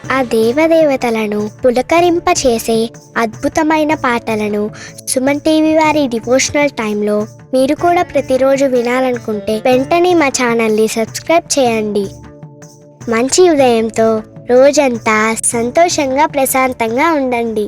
ఆ దేవదేవతలను పులకరింపచేసే అద్భుతమైన పాటలను సుమన్ టీవీ వారి డివోషనల్ టైంలో మీరు కూడా ప్రతిరోజు వినాలనుకుంటే వెంటనే మా ఛానల్ని సబ్స్క్రైబ్ చేయండి. మంచి ఉదయంతో రోజంతా సంతోషంగా ప్రశాంతంగా ఉండండి.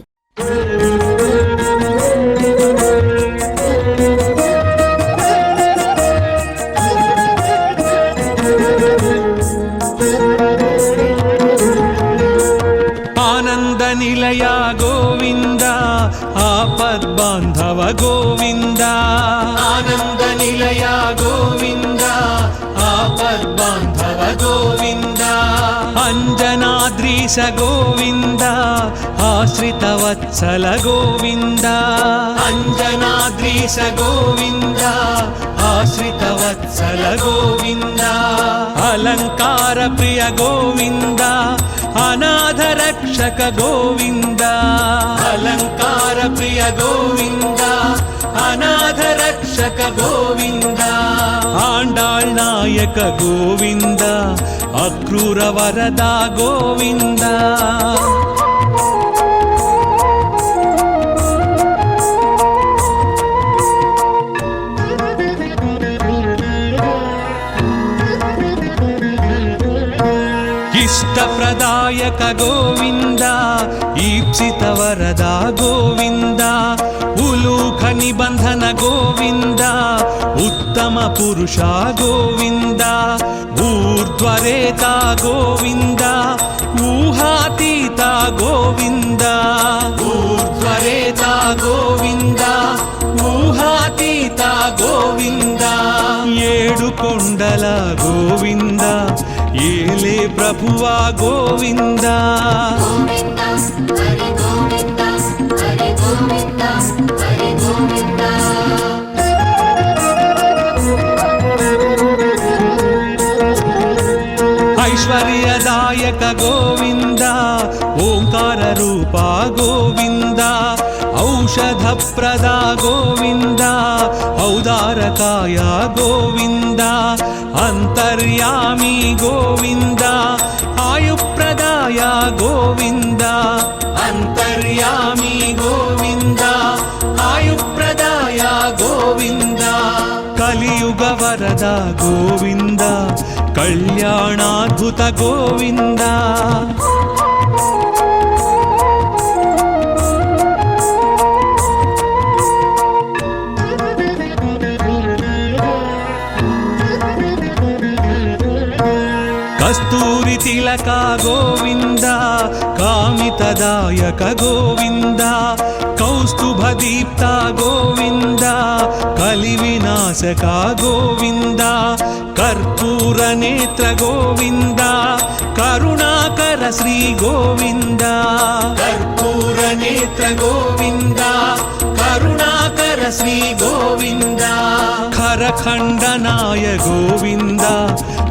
ఆనంద నిలయ గోవింద, ఆపద్బాంధవ గోవింద. ఆనంద నిలయ గోవింద, ఆపద్బాంధవ గోవింద. అంజనాద్రీశ గోవింద, ఆశ్రిత వత్సల గోవింద. అంజనాద్రీశ గోవింద, ఆశ్రిత వత్సల గోవింద. అలంకార ప్రియ గోవింద, అనాథ రక్షక గోవింద. అలంకార ప్రియ గోవింద, అనాథ రక్షక గోవింద. ఆండాళ్ నాయక గోవింద, అక్రూర వరద గోవింద. ఇష్టప్రదాయక గోవింద, ఈప్సిత వరద గోవింద. ఉలూఖ నిబంధన గోవింద, ఉత్తమ పురుష గోవింద. ఊర్ధ్వరేత గోవింద, ఊహాతీత గోవింద. ఊర్ధ్వరేత గోవింద, ఊహాతీత గోవింద. ఏడు కొండల గోవింద, ఏలే ప్రభువా గోవింద. ఐశ్వర్యదాయక గోవింద, ఓంకార రూప గోవింద. ఔషధ ప్రద గోవింద, ఔదారకాయ గోవింద. అంతర్యామి గోవింద, ఆయుప్రదాయ గోవింద. అంతర్యామి గోవింద, ఆయుప్రదాయ గోవింద. కలియుగ వరద గోవింద, కళ్యాణాద్భుత గోవింద. కస్తూరి తిలక గోవింద, కామితదాయక గోవింద. కౌస్తుభ దీప్త గోవింద, కలి వినాశక గోవింద. కర్పూర నేత్ర గోవింద, కరుణాకర శ్రీ గోవింద. కర్పూర నేత్ర గోవింద, కరుణాకర శ్రీ గోవింద. ఖరఖండనాయ గోవింద,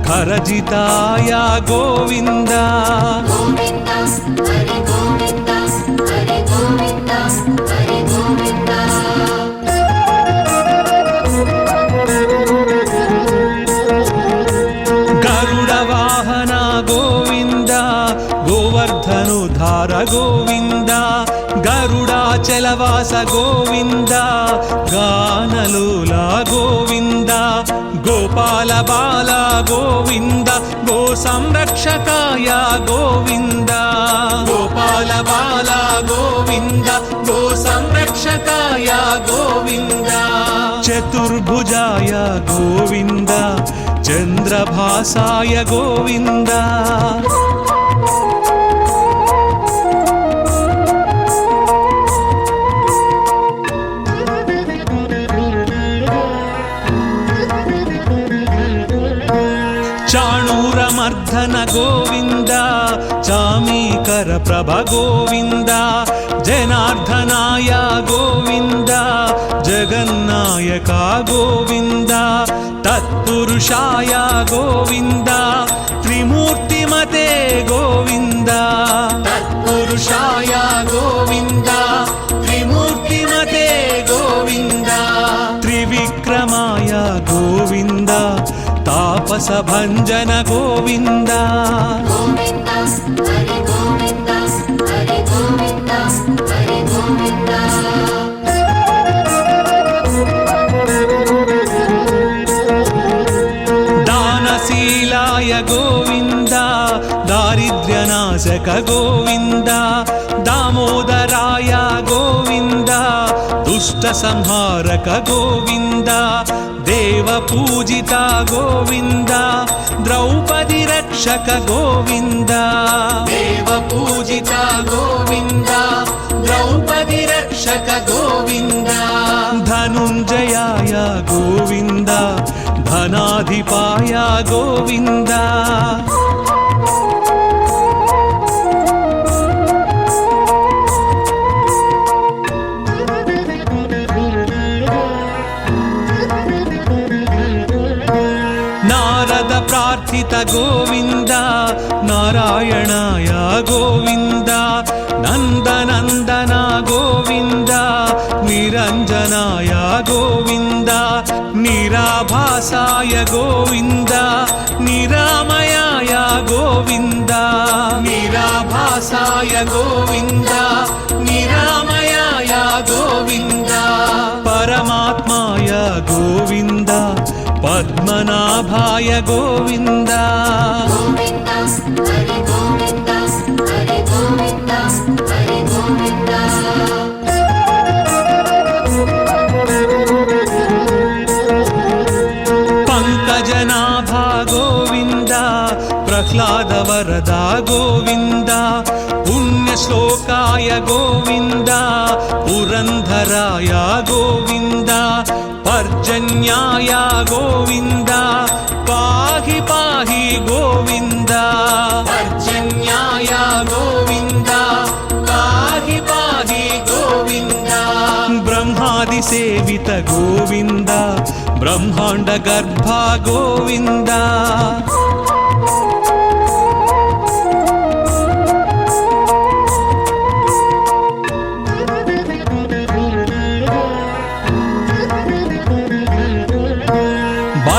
ఖరజితాయ గోవింద. గరుడ వాహన గోవింద, గోవర్ధనుధార గోవింద. గరుడాచలవాస గోవింద, గానలోల గోవింద. గోపాల బాల గోవింద, గో సంరక్షకాయ గోవింద. గోపాల బాల గోవింద, గో సంరక్షకాయ గోవింద. చతుర్భుజాయ గోవింద, చంద్రభాసాయ గోవింద. చాణూరమర్ధన గోవింద, చామీకర ప్రభ గోవింద. జనార్దనాయ గోవింద, జగన్నాయక గోవింద. తత్పురుషాయ గోవింద, త్రిమూర్తిమతే గోవింద. తత్పురుషాయ గోవింద, త్రిమూర్తిమతే గోవింద. త్రివిక్రమాయ గోవింద, తాపస భంజన గోవింద. दारिद्र्यनाशक गोविन्द दामोदराय गोविन्द दुष्टसंहारक गोविन्द देवपूजिता गोविन्द द्रौपदी रक्षक गोविन्द देवपूजिता गोविन्द द्रौपदी रक्षक गोविन्द धनुञ्जयाय गोविन्द धनाधिपाय गोविन्द नारद प्रार्थित गोविन्द नारायणाय गोविन्द नन्दनन्दन गोविन्द निरञ्जनाय गोविन्द निराभासाय गोविन्द निरामयाय गोविन्द निराभासाय गोविन्द निरामयाय गोविन्द परमात्माय गोविन्द पद्मनाभाय गोविन्द पंकजनाभा गोविन्द प्रह्लाद वरदा गोविन्द पुण्यश्लोकाय गोविन्द पुरंधराय गोविन्द पर्जन्याय गोविन्द पाहि पाहि गोविन्द पर्जन्याय गोविन्द पाहि पाहि गोविन्द ब्रह्मादि सेवित गोविन्द ब्रह्मांड गर्भ गोविन्द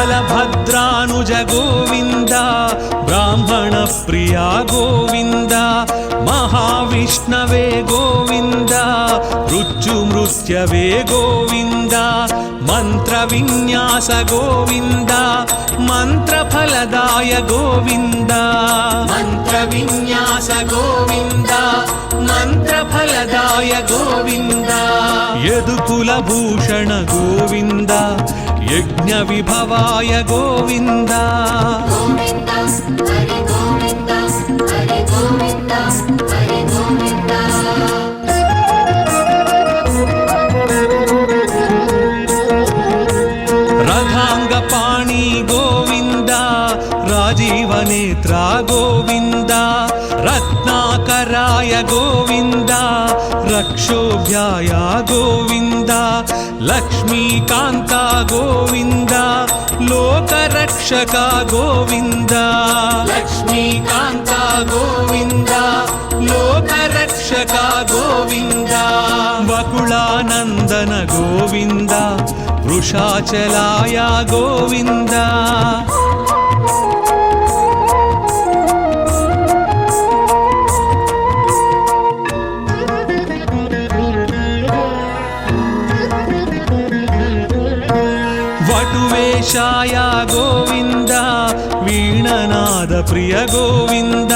बलभद्रानुज गोविन्द ब्राह्मण प्रिया गोविन्द महाविष्णवे गोविन्द मृत्युमृत्यवे गोविन्द मंत्रविन्यास गोविन्द मंत्रफलदाय गोविन्द मंत्रविन्यास गोविन्द मंत्रफलदाय गोविन्द यदुकुलभूषण गोविन्द यज्ञविभवाय गोविन्द रथांगपाणि गोविन्द राजीवनेत्रा गोविन्द रत्नाकराय गोविन्द रक्षोभ्याय गोविन्द लक्ष्मीकान्ता गोविन्द लोकरक्षक गोविन्द लक्ष्मीकान्ता गोविन्द लोकरक्षक गोविन्द वकुलानन्दन गोविन्द वृषाचलाय गोविन्द वटुवेशाय गोविन्द वीणनाद प्रिय गोविन्द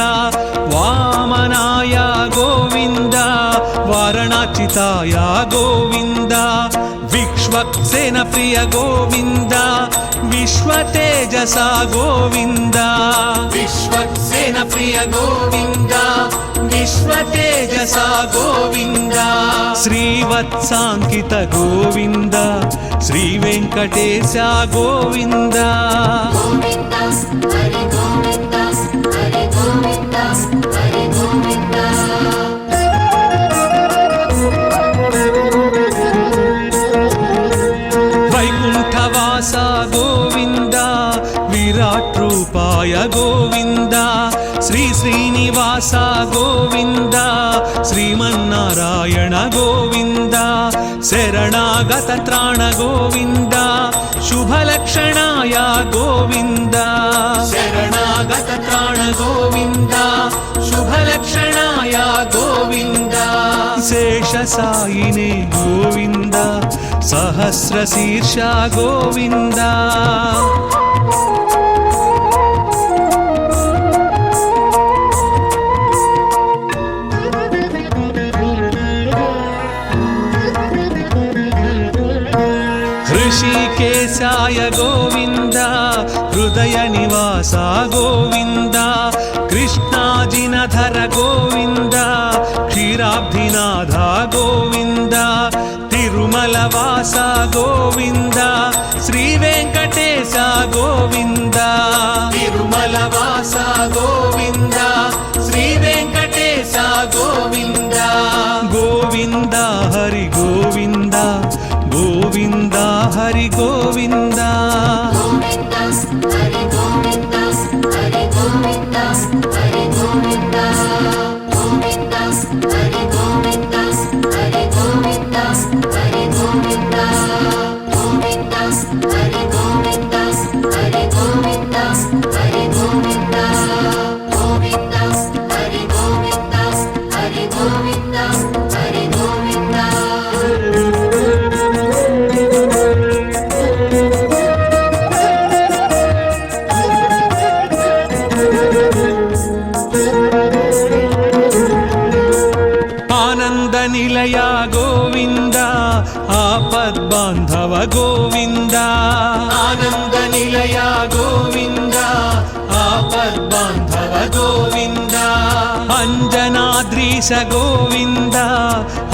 वामनाय गोविन्द वारणाचिताय गोविन्द विश्वक्सेन प्रिय गोविन्द विश्वतेजसा गोविन्द विश्वक्सेन प्रिय गोविन्द विश्वतेजसा गोविन्द श्रीवत्साङ्कित गोविन्द श्रीवेङ्कटेश गोविन्द वैकुण्ठवासा गोविन्द विराट रूपाय गोविन्द श्री श्रीनिवास गोविन्द श्रीमन्नारायण गोविन्द शरणागत त्राण गोविन्द शुभलक्षणाय गोविन्द शरणागत त्राण गोविन्द शुभलक्षणाय गोविन्द शेषसायिने गोविन्द सहस्रशीर्ष गोविन्द గోవింద శ్రీ వెంకటేశ గోవింద గోవింద హరి గోవింద గోవింద హరి గోవింద ఆనంద నిలయ గోవింద ఆపద్బాంధవ గోవింద ఆనంద నిలయ గోవింద ఆపద్బాంధవ గోవింద అంజనాద్రీశ గోవింద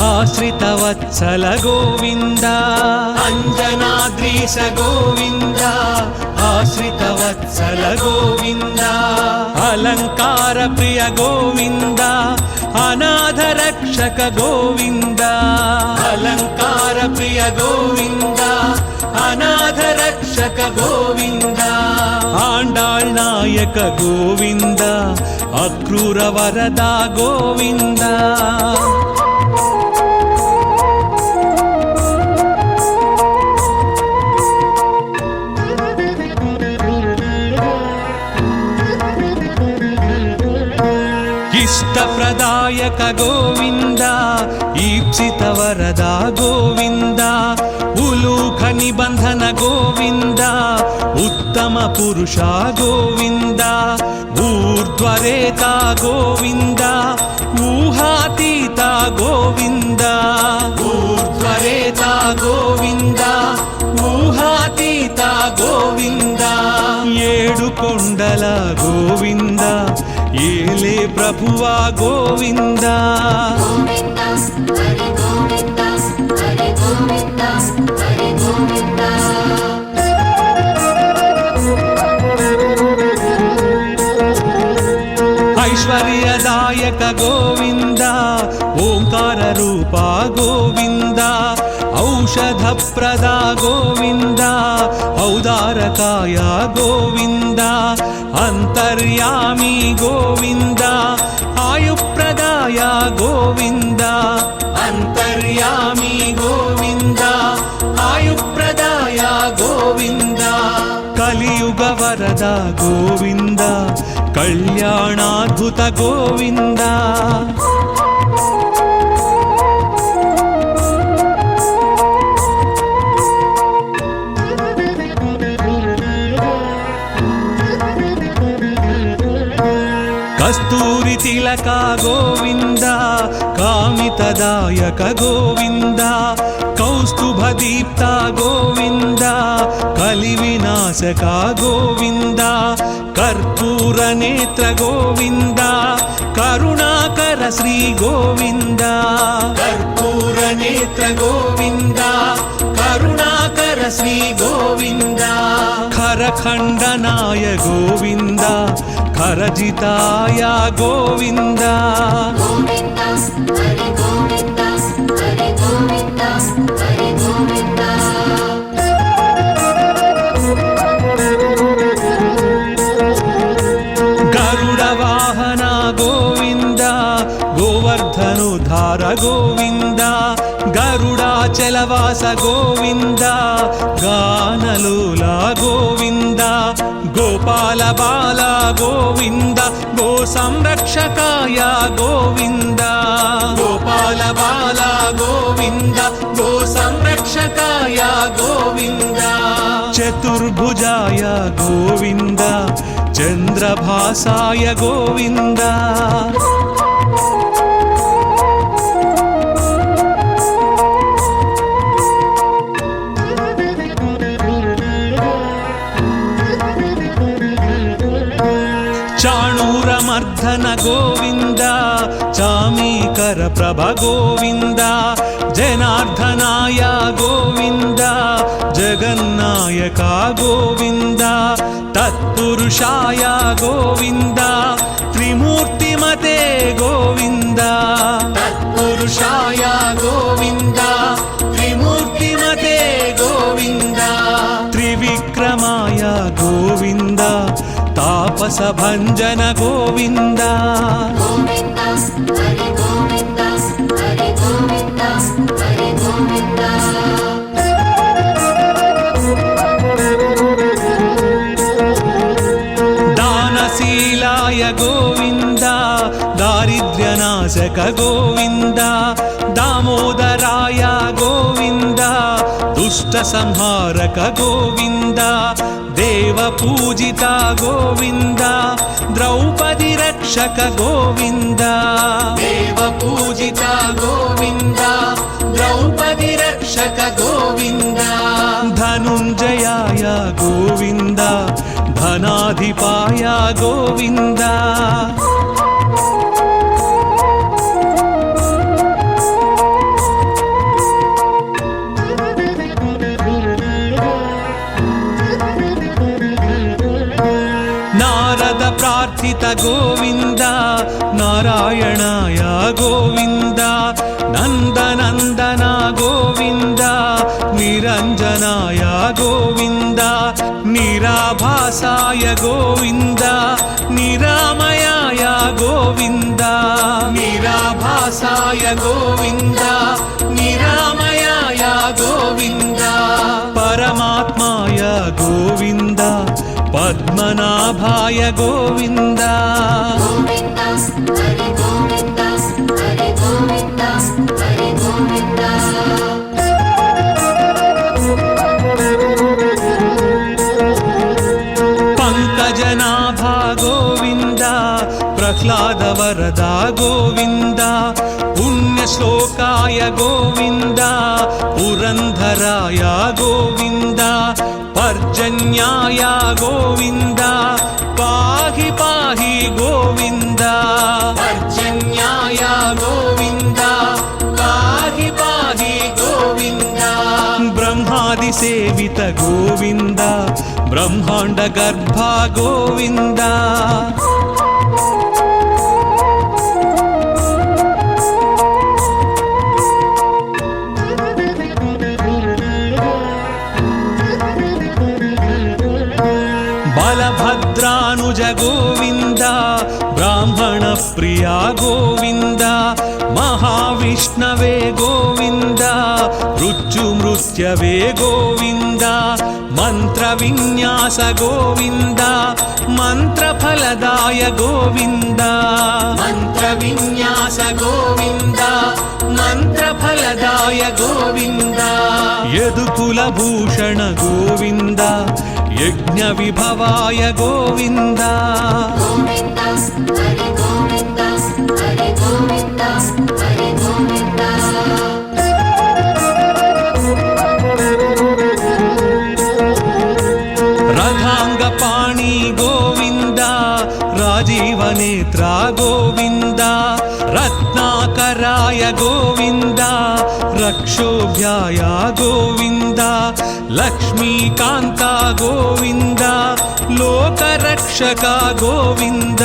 ఆశ్రిత వత్సల గోవింద అంజనాద్రీశ గోవింద ఆశ్రిత వత్సల గోవింద అలంకార ప్రియ గోవింద అనాథ రక్షక గోవింద అలంకార ప్రియ గోవింద అనాథ రక్షక గోవింద ఆండాళ్ నాయక గోవింద అక్రూర వరద గోవింద ఇష్టప్రదాయక గోవింద ఈప్సిత వరద గోవింద ఉలూఖ నిబంధన గోవింద ఉత్తమ పురుష గోవింద ఊర్ధ్వరేత గోవింద ఊహాతీత గోవింద ఊర్ధ్వరేత గోవింద ఊహాతీత గోవింద ఏడు కొండల గోవింద ఏలే ప్రభువా గోవింద ఐశ్వర్యదాయక గోవింద ఓంకార రూప గోవింద ఔషధ ప్రదా గోవింద ఔదారకాయ గోవింద అంతర్యామి గోవింద ఆయుప్రదాయ గోవింద అంతర్యామి గోవింద ఆయుప్రదాయ గోవింద కలియుగ వరద గోవింద కళ్యాణాద్భుత గోవింద కస్తూరి తిలక గోవింద కామితదాయక గోవింద కౌస్తుభ దీప్త గోవింద కలి వినాశక గోవింద కర్పూర నేత్ర గోవింద కరుణాకర శ్రీ గోవింద కర్పూర నేత్ర గోవింద కరుణాకర శ్రీ గోవింద ఖరఖండనాయ గోవింద ఖరజితాయ గోవింద గరుడ వాహన గోవింద గోవర్ధనుధార గోవింద గరుడాచలవాస గోవింద గానలోల గోవింద గోపాల బాల గోవింద గో సంరక్షకాయ గోవింద గోపాల బాల గోవింద గో సంరక్షకాయ గోవింద చతుర్భుజాయ గోవింద చంద్రభాసాయ గోవింద చాణూరమర్ధన గోవింద చామీకర ప్రభ గోవింద జనార్దనాయ గోవింద జగన్నాయక గోవింద తత్పురుషాయ तत्पुरुषाय गोविन्द त्रिमूर्तिमते गोविन्द तत्पुरुषाय गोविन्द त्रिमूर्तिमते गोविन्द त्रिविक्रमाय गोविन्द तापसभञ्जन गोविन्द दानशीलाय गोविन्द दारिद्र्यनाशक गोविन्द दामोदराय गोविन्द दुष्टसंहारक गोविन्द देवपूजिता गोविन्द द्रौपदी रक्षक गोविन्द देवपूजिता गोविन्द द्रौपदी रक्षक गोविन्द धनुञ्जयाय गोविन्द धनाधिपाय गोविन्द नारद प्रार्थित गोविन्द नारायणाय गोविन्द नन्दनन्दन गोविन्द निरञ्जनाय गोविन्द निराभासाय गोविन्द निरामयाय गोविन्द निराभासाय गोविन्द निरामयाय गोविन्द परमात्माय गोविन्द पद्मनाभाय गोविन्द पंकजनाभा गोविन्द प्रह्लाद वरदा गोविन्द पुण्यश्लोकाय गोविन्द पुरंधराय गोविन्द पर्जन्याय गोविन्द पाहि पाहि गोविन्द पर्जन्याय गोविन्द पाहि पाहि गोविन्द ब्रह्मादि सेवित गोविन्द ब्रह्मांड गर्भ गोविन्द बलभद्रानुज गोविन्द ब्राह्मण प्रिया गोविन्द महाविष्णवे गोविन्द मृत्युमृत्यवे गोविन्द मंत्रविन्यास गोविन्द मंत्रफलदाय गोविन्द मंत्रविन्यास गोविन्द मंत्रफलदाय गोविन्द यदुकुलभूषण गोविन्द यज्ञ विभवाय गोविन्द रथांगपाणि गोविन्द राजीवनेत्रा गोविन्द रत्नाकराय गोविन्द रक्षोभ्याय गोविन्द लक्ष्मीकान्ता गोविन्द लोकरक्षक गोविन्द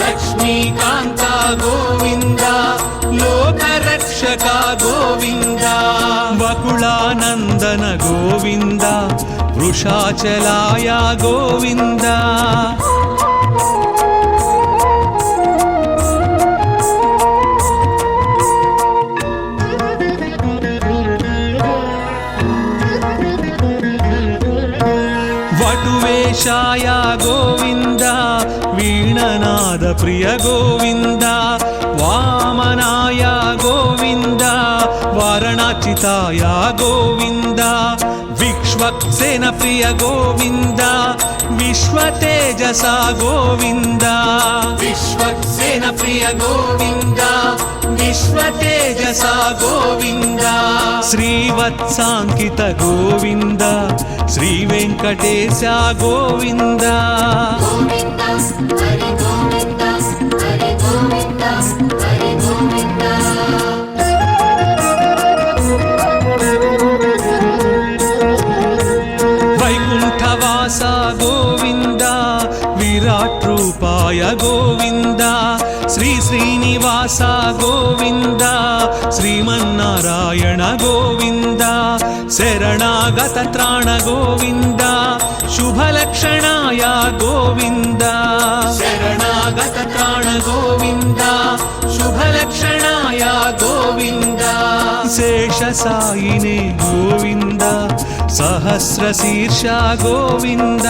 लक्ष्मीकान्ता गोविन्द लोकरक्षक गोविन्द वकुलानन्दन गोविन्द वृषाचलाय गोविन्द वटुवेशाय गोविन्द वीणनाद प्रिय गोविन्द वामनाय गोविन्द वारणाचिताय गोविन्द विश्वक्सेन प्रिय गोविन्द विश्वतेजसा गोविन्द विश्वक्सेन प्रिय गोविन्द विश्वतेजसा गोविन्द श्रीवत्साङ्कित गोविन्द श्रीवेङ्कटेश गोविन्द वैकुण्ठवासा गोविन्द శ్రీనివాస గోవింద శ్రీమన్నారాయణ గోవింద శరణాగత త్రాణ గోవింద శుభలక్షణాయ గోవింద శరణాగత త్రాణ గోవింద శుభలక్షణాయ గోవింద శేషసాయినే గోవింద సహస్రశీర్ష గోవింద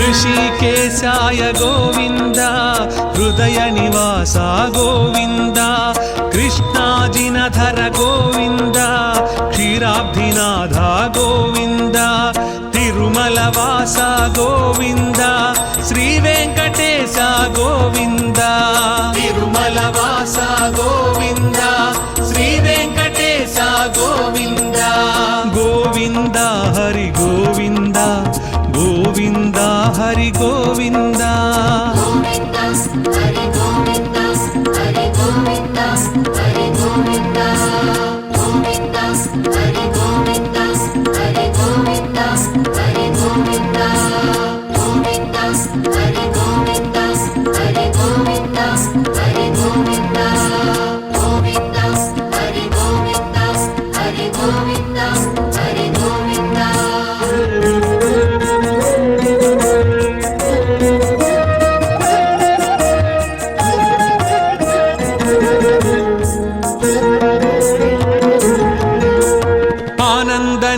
ऋषिकेशाय गोविन्द हृदय निवास गोविन्द कृष्णाजिनधर गोविन्द क्षीराब्धिनाथ गोविन्द तिरुमलवास गोविन्द श्रीवेङ्कटेश गोविन्द तिरुमलवास गोविन्द श्रीवेङ्कटेश गोविन्द गोविन्द हरि गोविन्द गोविन्द हरि गोविन्द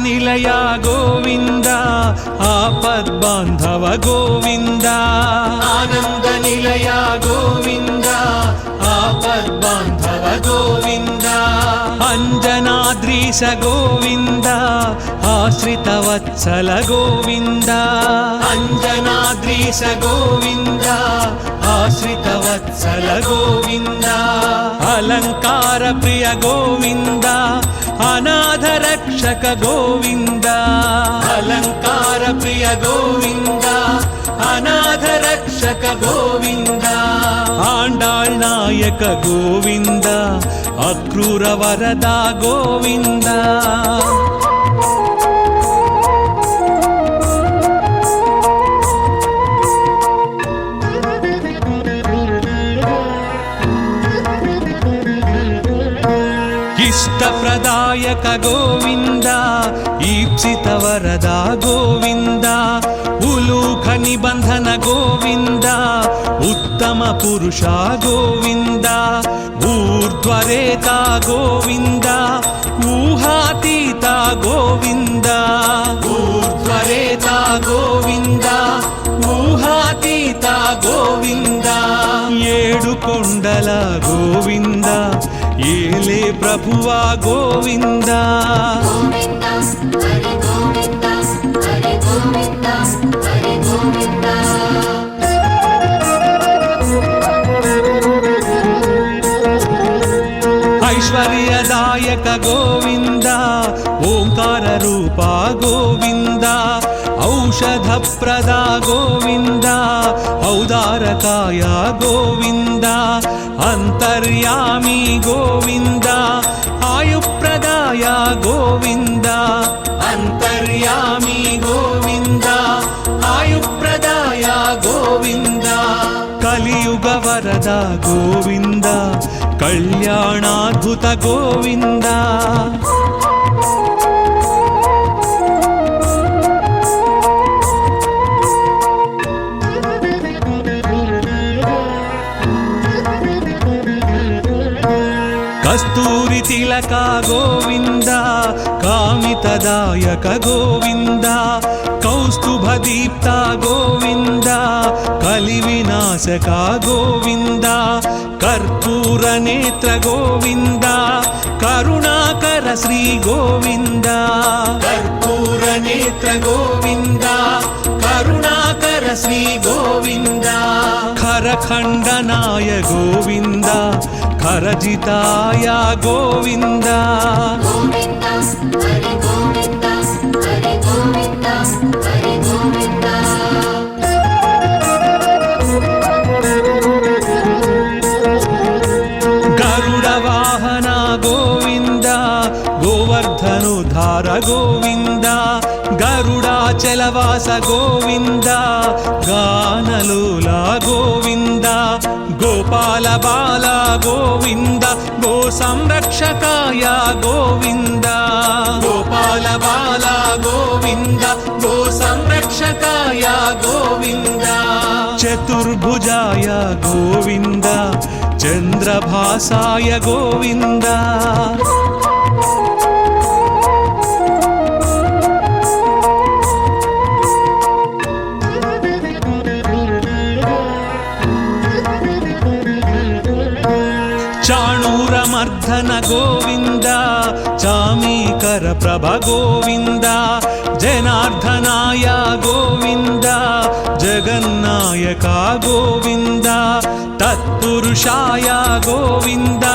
निलया गोविन्द आपद्बान्धव गोविन्द आनन्द निलया गोविन्द आपद्बान्धव गोविन्द अञ्जनाद्रीश गोविन्द आश्रितवत्सल गोविन्द अञ्जनाद्रीश गोविन्द आश्रितवत्सल गोविन्द अलङ्कार प्रिय गोविन्द अनाथ रक्षक गोविन्द अलङ्कार प्रिय गोविन्द अनाथ रक्षक गोविन्द आण्डाळ् नायक गोविन्द अक्रूर वरदा गोविन्द इष्टप्रदायक गोविन्द ईप्सितवरदा गोविन्द उलूख निबन्धन गोविन्द उत्तम पुरुषा गोविन्द ऊर्ध्वरेता गोविन्द ऊहातीता गोविन्द ऊर्ध्वरेता गोविन्द ऊहातीता गोविन्द ఏడు కొండల గోవింద ఏలే ప్రభువా గోవింద ఐశ్వర్యదాయక గోవింద ఓంకార రూపా గోవింద औषधप्रदा गोविन्द औदारकाय गोविन्द अन्तर्यामी गोविन्द आयुप्रदाय गोविन्द अन्तर्यामी गोविन्द आयुप्रदाय गोविन्द कलियुग वरद गोविन्द कल्याणाद्भुत गोविन्द कस्तूरि तिलक गोविन्द कामितदायक गोविन्द कौस्तुभदीप्त गोविन्द कलिविनाशक गोविन्द कर्पूरनेत्र गोविन्द करुणाकर श्री गोविन्द कर्पूरनेत्र गोविन्द करुणाकर श्री गोविन्द खरखण्डनाय गोविन्द खरजिताय गोविन्द गरुडवाहना గోవింద గరుడాచలవాస గోవింద గానలోల గోవింద గోపాల బాల గోవింద గో సంరక్షకాయ గోవింద గోపాల బాల గోవింద గో సంరక్షకాయ గోవింద చతుర్భుజాయ గోవింద చంద్రభాసాయ గోవింద చాణూరమర్ధన గోవింద చామీకర ప్రభ గోవింద జనార్దనాయ గోవింద జగన్నాయక గోవింద తత్పురుషాయ గోవింద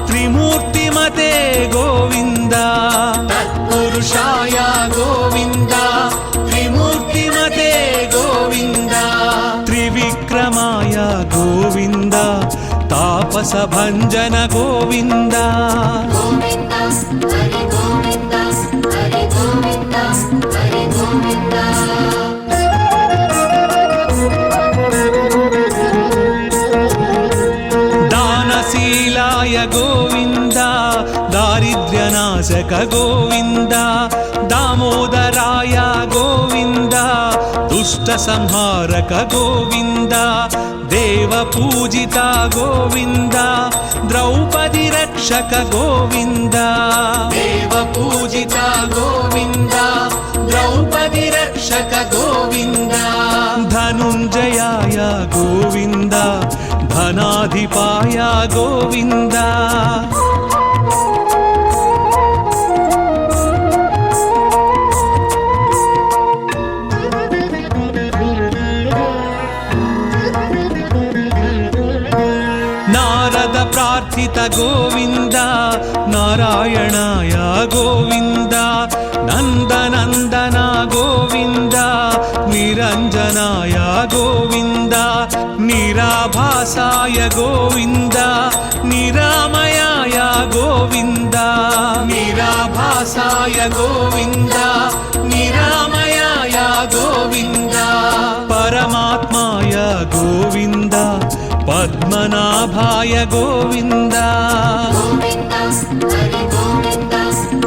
త్రిమూర్తిమతే గోవింద తత్పురుషాయ గోవింద త్రిమూర్తిమతే గోవింద త్రివిక్రమాయ గోవింద తాపస భంజన గోవింద గోవింద హరి గోవింద హరి గోవింద హరి గోవింద దానశీలాయ గోవింద దారిద్ర్యనాశక గోవింద దామోదరాయ గోవింద దుష్ట సంహారక గోవింద దేవ పూజిత గోవింద ద్రౌపది రక్షక గోవింద దేవ పూజిత గోవింద ద్రౌపది రక్షక గోవింద ధనుంజయాయ గోవింద ధనాధిపాయ గోవింద నారద ప్రార్థిత గోవింద నారాయణాయ గోవింద నందనందన గోవింద నిరంజనాయ గోవింద నిరాభాసాయ గోవింద నిరామయాయ గోవింద నిరాభాసాయ గోవింద నిరామయాయ గోవింద పరమాత్మాయ గోవింద పద్మనాభాయ గోవింద గోవింద హరి గోవింద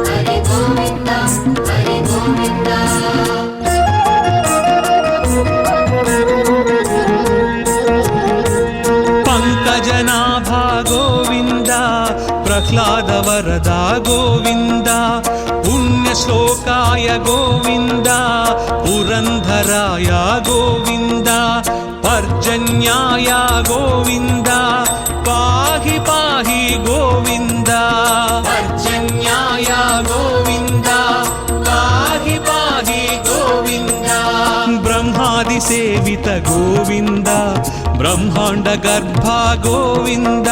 హరి గోవింద హరి గోవింద పంకజనాభా గోవింద ప్రహ్లాద వరదా గోవింద పుణ్యశ్లోకాయ గోవింద పురంధరాయ గోవింద పర్జన్యాయ గోవింద పాహి పాహి గోవింద పర్జన్యాయ గోవింద పాహి పాహి గోవింద బ్రహ్మాది సేవిత గోవింద బ్రహ్మాండ గర్భ గోవింద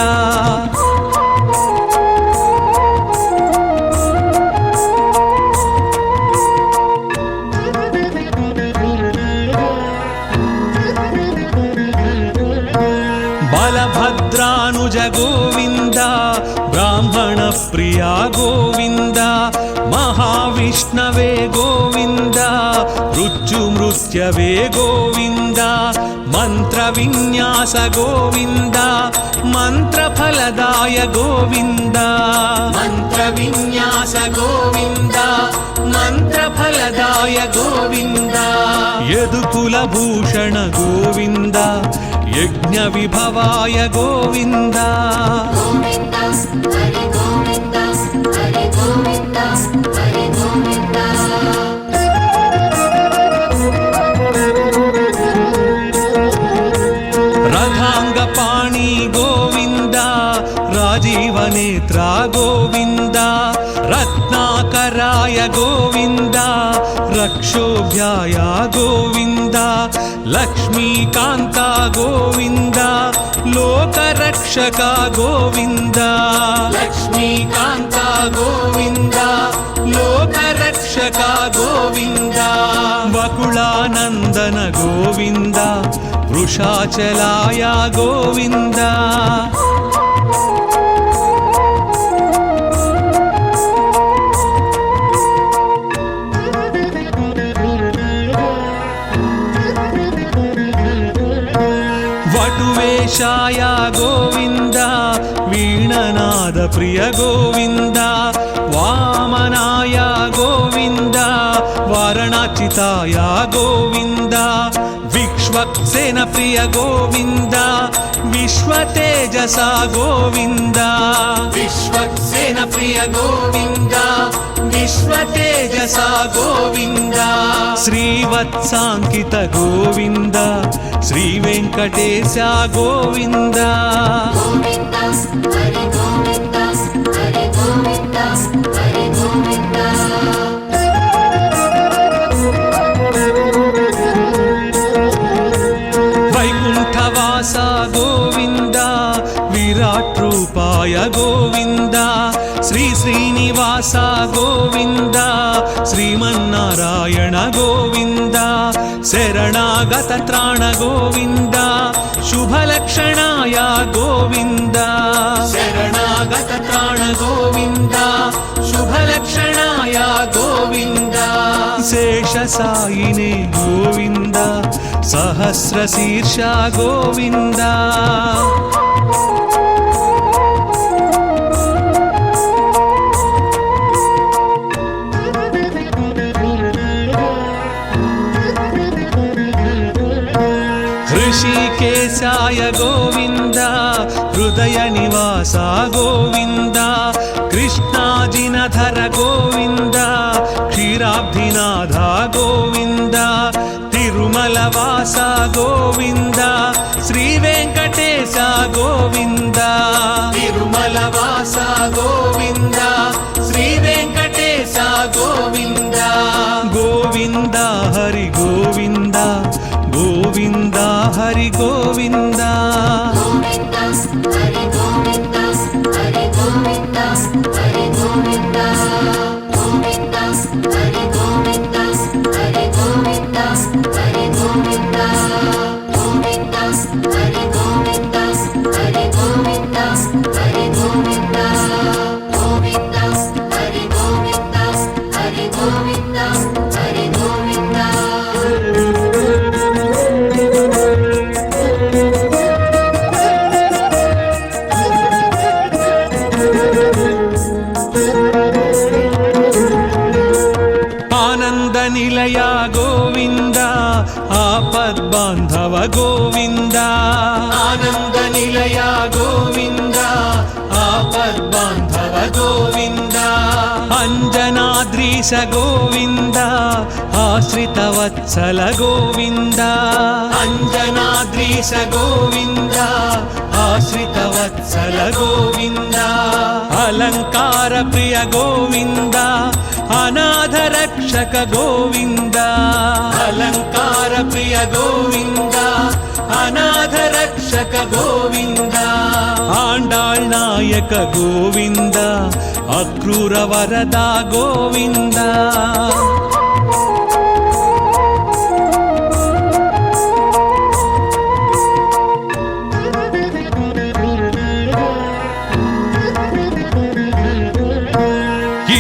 బలభద్రానుజ గోవింద బ్రాహ్మణ ప్రియా గోవింద మహావిష్ణవే గోవింద మృత్యుమృత్యవే గోవింద మంత్ర విన్యాస గోవింద మంత్రఫలదాయ గోవింద మంత్ర విన్యాస గోవింద మంత్రఫలదాయ గోవింద యదుకుల భూషణ గోవింద యజ్ఞ విభవాయ గోవింద గోవింద హరి గోవింద హరి గోవింద హరి గోవింద రథాంగ పాణి గోవింద రాజీవ నేత్ర గోవింద రత్నాకరాయ గోవింద రక్షోభ్యాయ గోవింద లక్ష్మీకాంత గోవింద లోకరక్షక గోవింద లక్ష్మీకాంత గోవింద లోకరక్షక గోవింద వకుళానందన గోవింద వృషాచలాయ గోవింద प्रिय गोविन्द वामनाय गोविन्द वारणाचिताय गोविन्द विश्वक्सेन प्रिय गोविन्द विश्वतेजसा गोविन्द विश्वक्सेन प्रिय गोविन्द विश्वतेजसा गोविन्द श्रीवत्साङ्कित गोविन्द श्रीवेङ्कटेश गोविन्द गोविन्द हरि गोविन्द हरि गोविन्द हरि गोविन्द वैकुण्ठवास गोविन्द विराट रूपाय गोविन्द श्री श्रीनिवास गोविन्द श्रीमन्नारायण गोविन्द शरणागत त्राण गोविन्द शुभलक्षणाय गोविन्द शरणागत त्राण गोविन्द शुभलक्षणाय गोविन्द शेषसायिने गोविन्द सहस्रशीर्ष गोविन्द ऋषिकेशाय गोविन्द हृदय निवास गोविन्द कृष्णाजिनधर गोविन्द क्षीराब्धिनाथ गोविन्द तिरुमलवास गोविन्द श्रीवेङ्कटेश गोविन्द तिरुमलवास गोविन्द श्रीवेङ्कटेश गोविन्द गोविन्द हरि गोविन्द गोविन्द हरि गोविन्द गोविन्द हरि गोविन्द हरि गोविन्द हरि गोविन्द गोविन्द हरि गोविन्द हरि गोविन्द हरि गोविन्द गोविन्द हरि गोविन्द हरि गोविन्द हरि गोविन्द गोविन्द हरि गोविन्द हरि गोविन्द हरि गोविन्द आनंद निलय गोविन्द आपद्बान्धव गोविन्द आनंद निलय गोविन्द आपद्बान्धव गोविन्द अंजनाद्रीश गोविन्द आश्रितवत्सल गोविन्द अंजनाद्रीश गोविन्द आश्रितवत्सल गोविन्द अलंकार प्रिय गोविन्द अनाथ रक्षक गोविन्द अलंकार प्रिय गोविन्द अनाथ रक्षक गोविन्द आंडाळ் नायक गोविन्द अक्रूर वरदा गोविन्द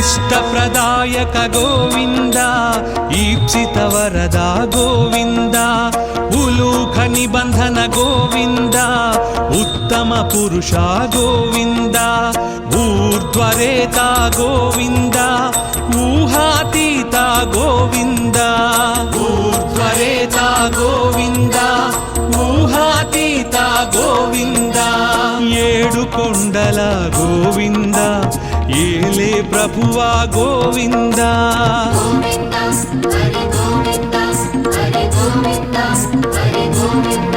इष्टप्रदायक गोविन्द ईप्सित वरदा गोविन्द उलूख निबन्धन गोविन्द उत्तम पुरुष गोविन्द ऊर्ध्वरेता गोविन्द ऊहातीत गोविन्द ऊर्ध्वरेता गोविन्द ऊहातीत गोविन्द ఏడు కొండల గోవింద ఏలే ప్రభువా గోవింద गोविन्द हरि गोविन्द हरि गोविन्द हरि गोविन्द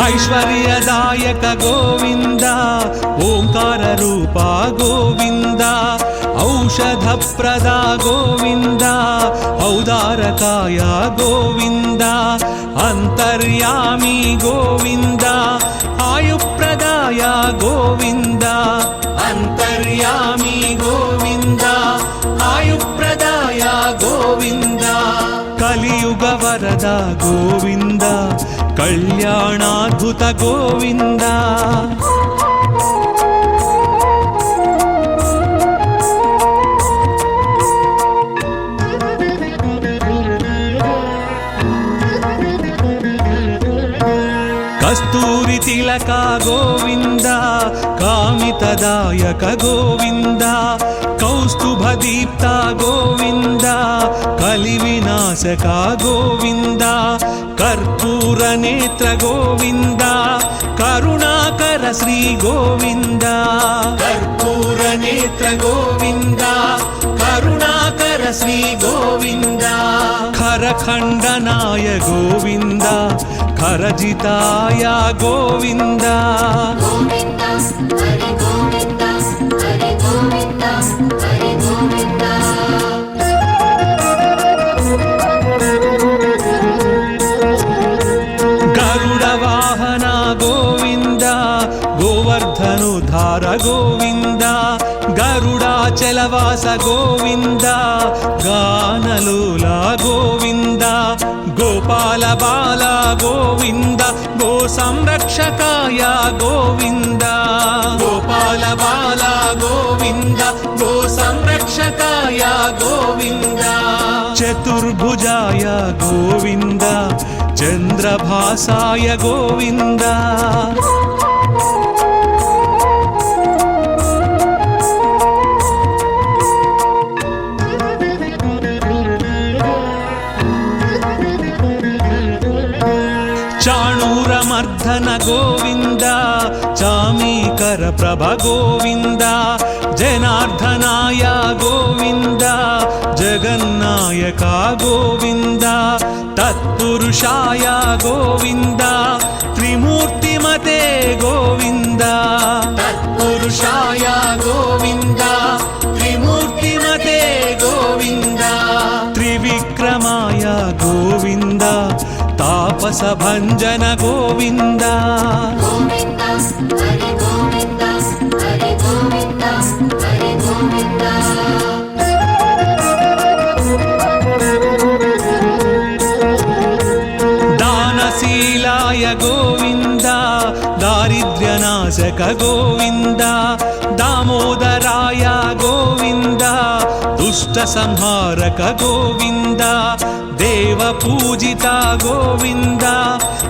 ऐश्वर्यदायक गोविंद ओंकार रूपा गोविंद औषधप्रदा गोविंद औदारकाय गोविंद अंतर्यामी गोविंद आयुप्रदाय गोविंद अंतर्यामी गोविंद आयुप्रदाय गोविंद कलियुग वरद गोविंद कल्याणाद्भुत गोविंद కస్తూరి తిలక గోవింద కామితదాయక గోవింద కౌస్తుభ దీప్త గోవింద కలి వినాశక గోవింద కర్పూర నేత్ర గోవింద కరుణాకర శ్రీ గోవింద కర్పూర నేత్ర గోవింద కరుణాకర శ్రీ గోవింద ఖరఖండనాయ గోవింద ఖరజితాయ గోవింద గోవింద హరి గోవింద హరి గోవింద హరి గోవింద గరుడ వాహన గోవింద గోవర్ధనుధార గోవింద గరుడాచలవాస గోవింద గానలోల గోవింద గోపాల బాల గోవింద గో సంరక్షకాయ గోవింద గోపాల బాల గోవింద గో సంరక్షకాయ గోవింద చతుర్భుజాయ గోవింద చంద్రభాసాయ గోవింద చాణూరమర్ధన గోవింద చామీకర ప్రభ గోవింద జనార్దనాయ గోవింద జగన్నాయక గోవింద తత్పురుషాయ గోవింద త్రిమూర్తిమతే గోవింద తత్పురుషాయ గోవింద త్రిమూర్తిమతే గోవింద త్రివిక్రమాయ గోవింద తాపస భంజన గోవింద గోవింద హరి గోవింద హరి గోవింద హరి గోవింద దానశీలాయ గోవింద దారిద్ర్యనాశక గోవింద దామోదరాయ గోవింద దుష్ట సంహారక గోవింద దేవ పూజిత గోవింద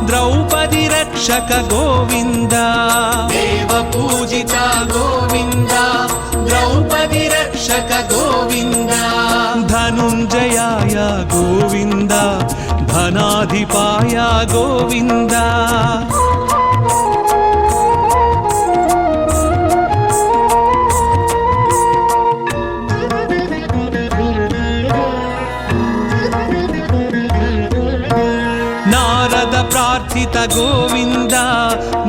ద్రౌపది రక్షక గోవింద దేవ పూజిత గోవింద ద్రౌపది రక్షక గోవింద ధనుంజయాయ గోవింద ధనాధిపాయ గోవింద నారద ప్రార్థిత గోవింద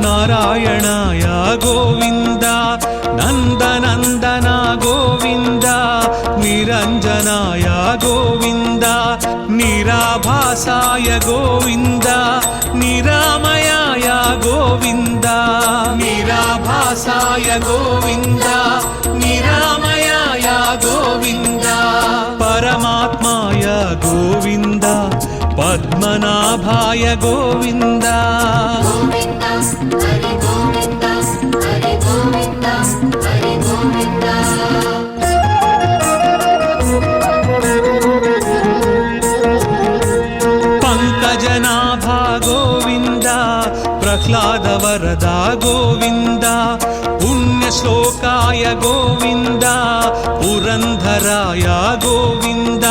నారాయణాయ గోవింద నందనందన గోవింద నిరంజనాయ గోవింద నిరాభాసాయ గోవింద నిరామయాయ గోవింద నిరాభాసాయ గోవింద నిరామయాయ గోవింద పరమాత్మాయ గోవింద పద్మనాభాయ గోవింద గోవింద హరి గోవింద హరి గోవింద హరి గోవింద పంకజనాభ గోవింద ప్రహ్లాద వరద గోవింద పుణ్యశ్లోకాయ గోవింద పురంధరాయ గోవింద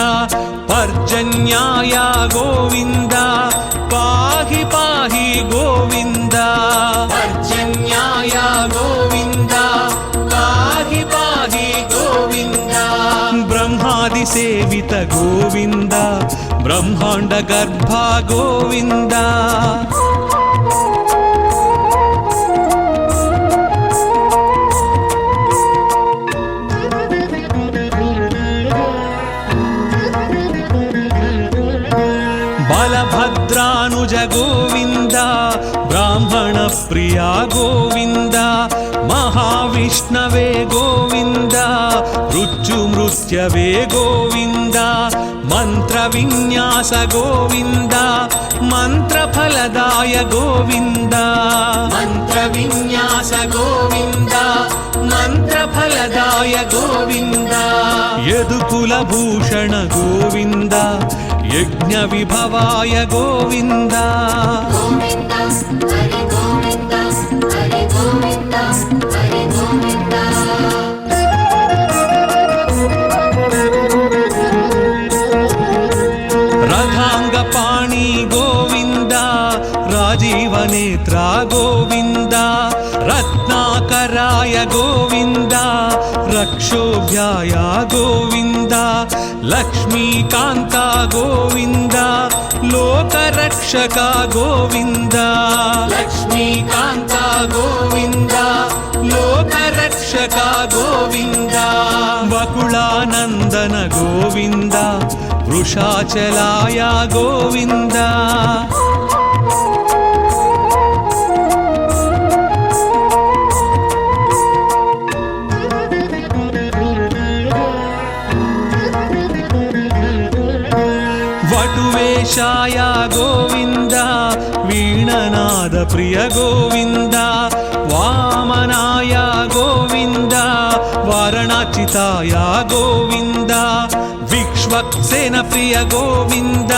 పర్జన్యాయ గోవింద పాహి పాహి గోవింద పర్జన్యాయ గోవింద పాహి పాహి గోవింద బ్రహ్మాది సేవిత గోవింద బ్రహ్మాండ గర్భ గోవింద బలభద్రానుజ గోవింద బ్రాహ్మణ ప్రియా గోవింద మహావిష్ణవే గోవింద మృత్యుమృత్యవే గోవింద మంత్ర విన్యాస గోవింద మంత్రఫలదాయ గోవింద మంత్ర విన్యాస గోవింద మంత్రఫలదాయ గోవింద యదుకుల భూషణ గోవింద యజ్ఞ విభవాయ గోవింద గోవింద హరి రాజీవనేత్ర గోవింద రత్నాకరాయ గోవింద రక్షోభ్యాయ గోవింద లక్ష్మీకాంత గోవింద లోకరక్షక గోవింద లక్ష్మీకాంత గోవింద లోకరక్షక గోవింద వకుళానందన గోవింద వృషాచలాయ గోవింద వటువేషాయ గోవింద వీణనాద ప్రియ గోవింద వామనాయ గోవింద వారణాచితాయ గోవింద విక్ష్వక్సేన ప్రియ గోవింద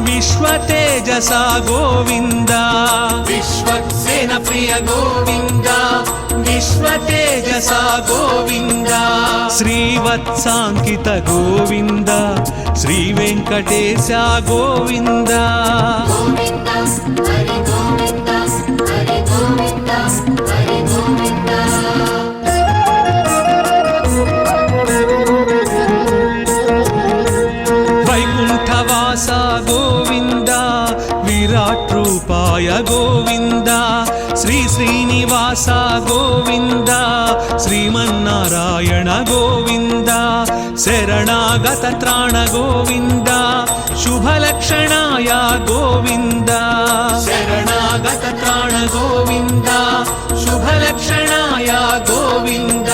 విశ్వతేజస గోవింద విశ్వక్సేన ప్రియ గోవింద విశ్వతేజస గోవింద శ్రీవత్సాంకిత గోవింద శ్రీ వెంకటేశ గోవింద గోవింద హరి గోవింద హరి గోవింద హరి గోవింద వైకుంఠవాస గోవింద విరాట్ రూపాయ గోవింద శ్రీ శ్రీనివాస గోవింద శ్రీమన్నారాయణ గోవింద శరణాగత త్రాణ గోవింద శుభలక్షణాయ గోవింద శరణాగత త్రాణ గోవింద శుభలక్షణాయ గోవింద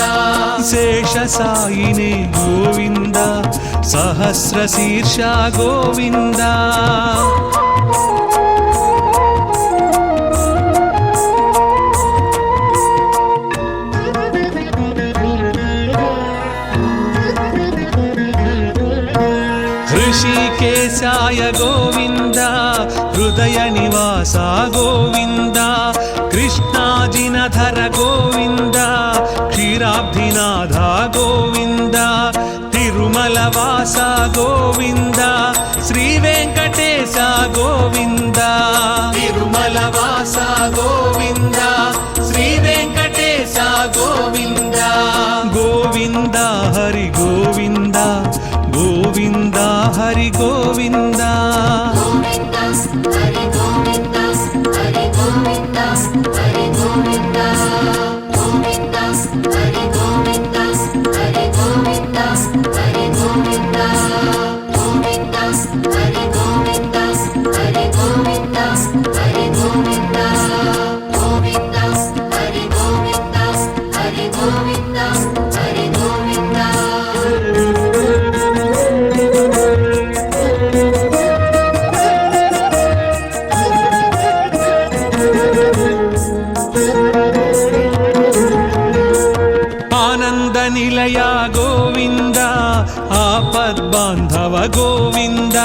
శేషసాయినే గోవింద సహస్రశీర్ష గోవింద ऋषिकेशाय गोविंद हृदय निवास गोविंद कृष्णाजिनधर गोविंद क्षीराब्धिनाथ गोविंद तिरुमलवास गोविंद श्री वेंकटेश गोविंद तिरुमलवास गोविंद श्री वेंकटेश गोविंद गोविंद हरि गोविंद गोविंद हरि गोविंद గోవింద హరి గోవింద హరి గోవింద హరి గోవింద గోవింద హరి గోవింద హరి గోవింద హరి గోవింద గోవింద హరి గోవింద హరి గోవింద హరి గోవింద గోవింద హరి గోవింద హరి గోవింద హరి గోవింద आनंद निलय गोविंद आपद्बांधव गोविंद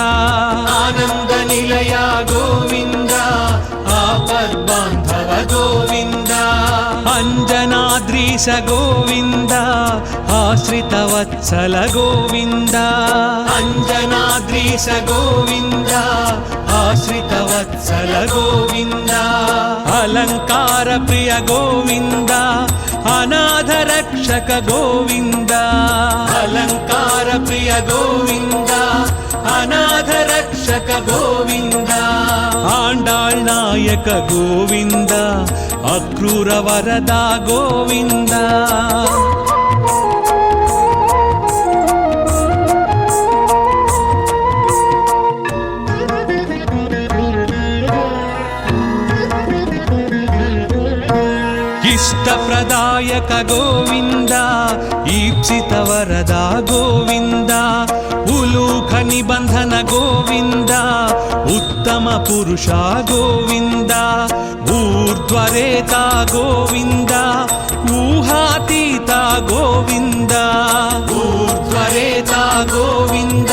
आनंद निलय गोविंद आपद्बांधव गोविंद अंजनाद्रीश गोविंद आश्रितवत्सल गोविंद अंजनाद्रीश गोविंद आश्रितवत्सल गोविंद अलंकार प्रिय गोविंद अनाथ रक्षक गोविंद अलंकार प्रिय गोविंद अनाथ रक्षक गोविंद आंडाळ் नायक गोविंद अक्रूर वरदा गोविंद इष्टप्रदायक गोविंद ईप्सित वरदा गोविंद उलूख निबंधन गोविंद उत्तम पुरुषा गोविंद ऊर्ध्वरेता गोविंद ऊहातीता गोविंद ऊर्ध्वरेता गोविंद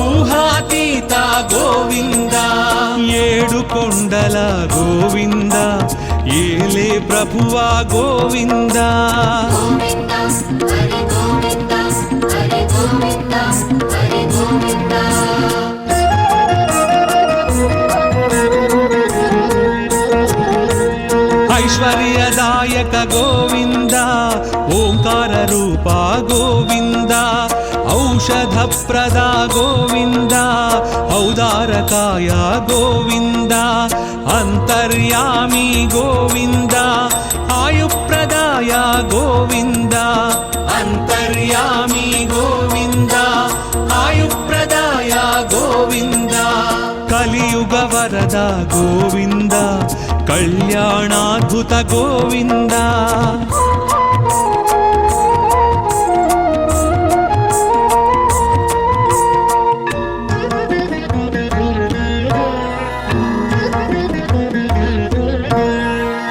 ऊहातीता गोविंद ఏడు కొండల గోవింద ఏలే ప్రభువా గోవింద గోవింద హరి గోవింద హరి గోవింద హరి గోవింద ఐశ్వర్యదాయక గోవింద ఓంకార రూప గోవింద ఔషధప్రద గోవింద ఔదారకాయ గోవింద అంతర్యామి గోవింద ఆయుప్రదాయ గోవింద అంతర్యామి గోవింద ఆయుప్రదాయ గోవింద కలియుగ వరద గోవింద కళ్యాణాద్భుత గోవింద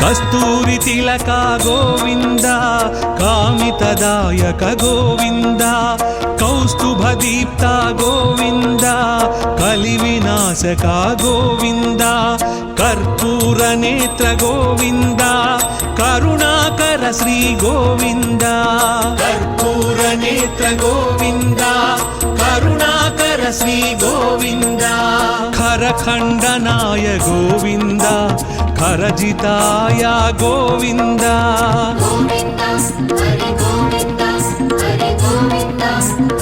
కస్తూరి తిలక గోవింద కామితదాయక గోవింద కౌస్తుభ దీప్త గోవింద కలి వినాశక గోవింద కర్పూర నేత్ర గోవింద కరుణాకర శ్రీ గోవింద కర్పూర నేత్ర గోవింద కరుణాకర శ్రీ గోవింద ఖరఖండనాయ గోవింద ఖరజితాయ గోవింద గోవింద హరి గోవింద హరి గోవింద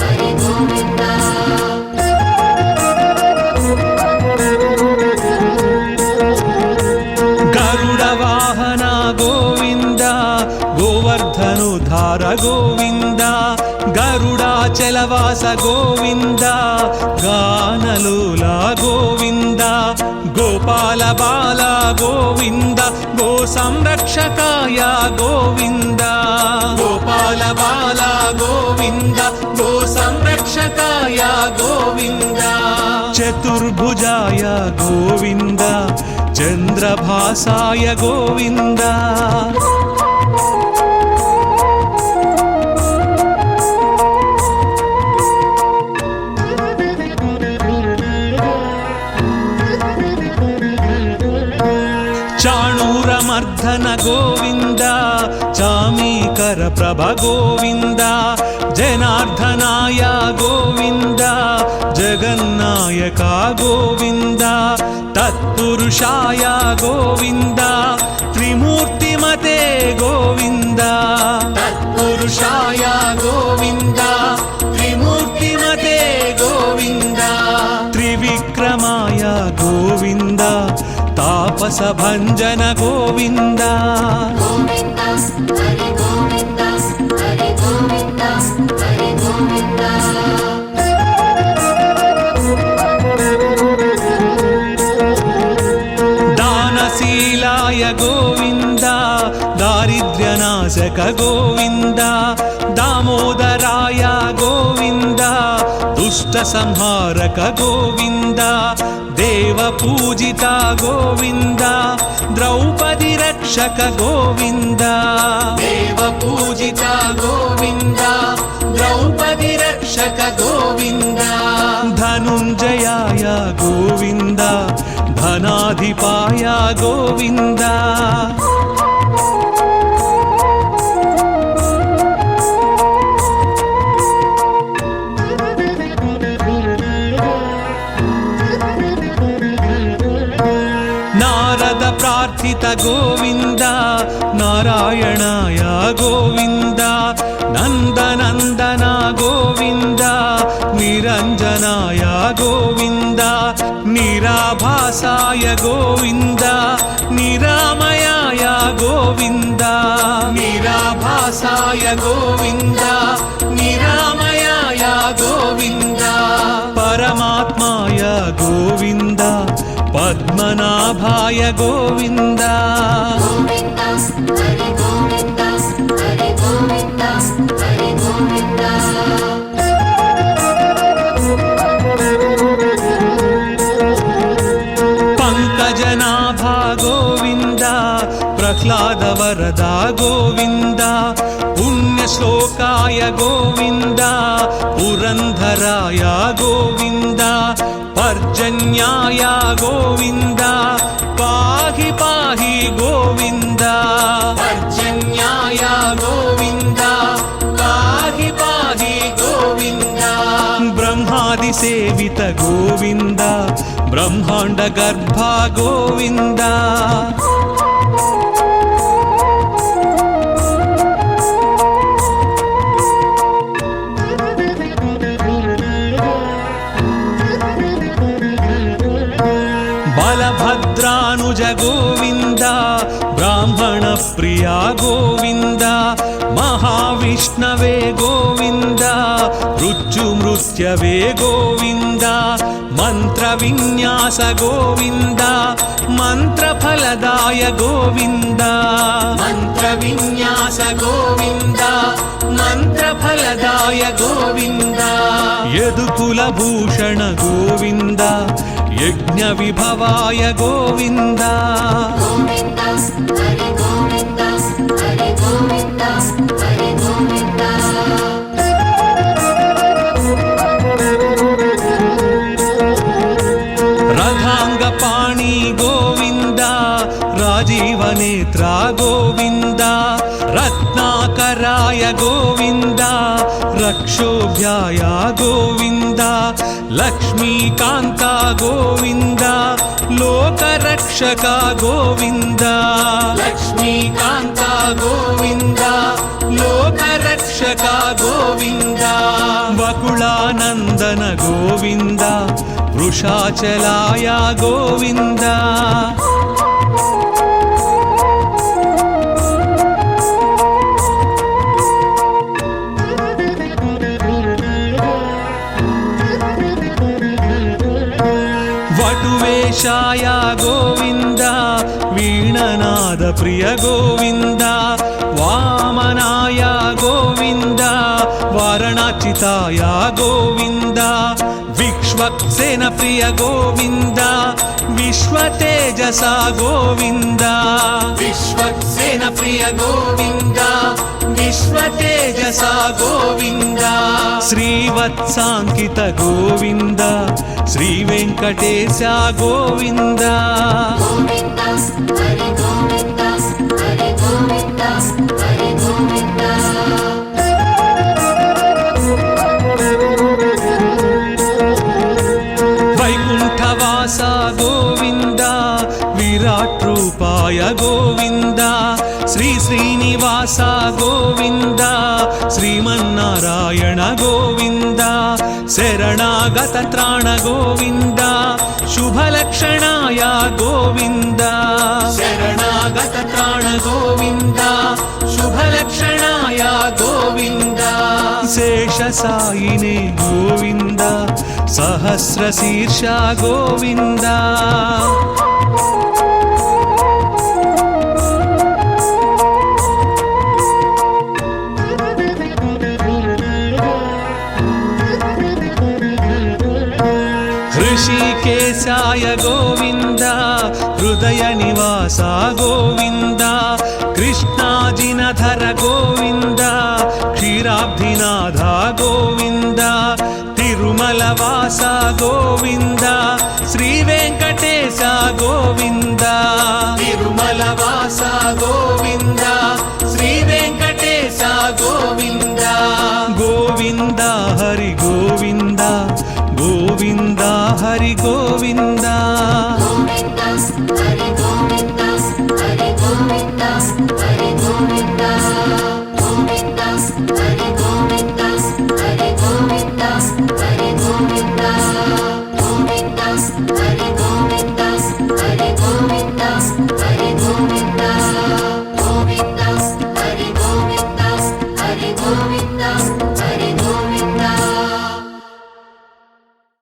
హరి గోవింద గరుడ వాహన గోవింద గోవర్ధనుధార గోవింద గరుడాచలవాస గోవింద గానలోల గోవింద గోపాల బాల గోవింద గో సంరక్షకాయ గోవింద గోపాల బాల గోవింద గో సంరక్షకాయ గోవింద చతుర్భుజాయ గోవింద చంద్రభాసాయ గోవింద చాణూరమర్ధన గోవింద చామీకర ప్రభ గోవింద జనార్దనాయ గోవింద జగన్నాయక గోవింద తత్పురుషాయ గోవింద త్రిమూర్తిమతే గోవింద తత్పురుషాయ గోవింద త్రిమూర్తిమతే గోవింద త్రివిక్రమాయ గోవింద తాపస భంజన గోవింద గోవింద హరి గోవింద హరి గోవింద హరి గోవింద దానశీలాయ గోవింద దారిద్ర్యనాశక గోవింద దామోదరాయ గోవింద దుష్ట సంహారక గోవింద దేవ పూజిత గోవింద ద్రౌపది రక్షక గోవింద దేవ పూజిత గోవింద ద్రౌపది రక్షక గోవింద ధనుంజయాయ గోవింద ధనాధిపాయ గోవింద నారద ప్రార్థిత గోవింద నారాయణాయ గోవింద నందనందన గోవింద నిరంజనాయ గోవింద నిరాభాసాయ గోవింద నిరామయాయ గోవింద నిరాభాసాయ గోవింద నిరామయాయ గోవింద పరమాత్మాయ గోవింద పద్మనాభాయ గోవింద గోవింద హరి గోవింద హరి గోవింద హరి గోవింద పంకజనాభా గోవింద ప్రహ్లాద వరద గోవింద పుణ్యశ్లోకాయ గోవింద పురంధరాయ గోవింద పర్జన్యాయ గోవింద పాహి పాహి గోవింద పర్జన్యాయ గోవింద పాహి పాహి గోవింద బ్రహ్మాది సేవిత గోవింద బ్రహ్మాండ గర్భ గోవింద गोविन्द ब्राह्मणप्रिया गोविन्द महाविष्णवे गोविन्द मृत्युमृत्यवे गोविन्द मन्त्रविन्यास गोविन्द मन्त्रफलदाय गोविन्द मन्त्रविन्यास गोविन्द मन्त्रफलदाय गोविन्द यदुकुलभूषण गोविन्द यज्ञविभवाय गोविन्द गोविन्द हरि गोविन्द हरि गोविन्द हरि गोविन्द रथाङ्गपाणि गोविन्द राजीवनेत्रा गोविन्द रत्नाकराय गोविन्द रक्षोभ्याय गोविन्द लक्ष्मीकान्ता गोविन्द लोकरक्षका गोविन्द लक्ष्मीकान्ता गोविन्द लोकरक्षका गोविन्द वकुलानन्दन गोविन्द वृषाचलाय गोविन्द वटुवेशाय गोविन्द वीणनाद प्रिय गोविन्द वामनाय गोविन्द वारणाचिताय गोविन्द विश्वक्सेन प्रिय गोविन्द विश्वतेजसा गोविन्द विश्वक्सेन प्रिय गोविन्द विश्वतेजसा गोविन्द श्रीवत्साङ्कित गोविन्द श्रीवेङ्कटेश गोविन्द गोविन्द हरि गोविन्द हरि गोविन्द हरि गोविन्द वैकुण्ठवास गोविन्द विराट्रूपाय गोविन्द श्री श्रीनिवास गोविन्द श्रीमन्नारायण गोविन्द शरणागत त्राण गोविन्द शुभलक्षणाय गोविन्द शरणागत त्राण गोविन्द शुभलक्षणाय गोविन्द शेषसायिने गोविन्द सहस्रशीर्ष गोविन्द ऋषिकेशाय गोविन्द हृदय निवास गोविन्द कृष्णाजिनधर गोविन्द क्षीराब्धिनाथ गोविन्द तिरुमलवास गोविन्द श्रीवेङ्कटेश गोविन्द तिरुमलवास गोविन्द श्रीवेङ्कटेश गोविन्द गोविन्द हरि गोविन्द गोविन्द हरि गोविन्द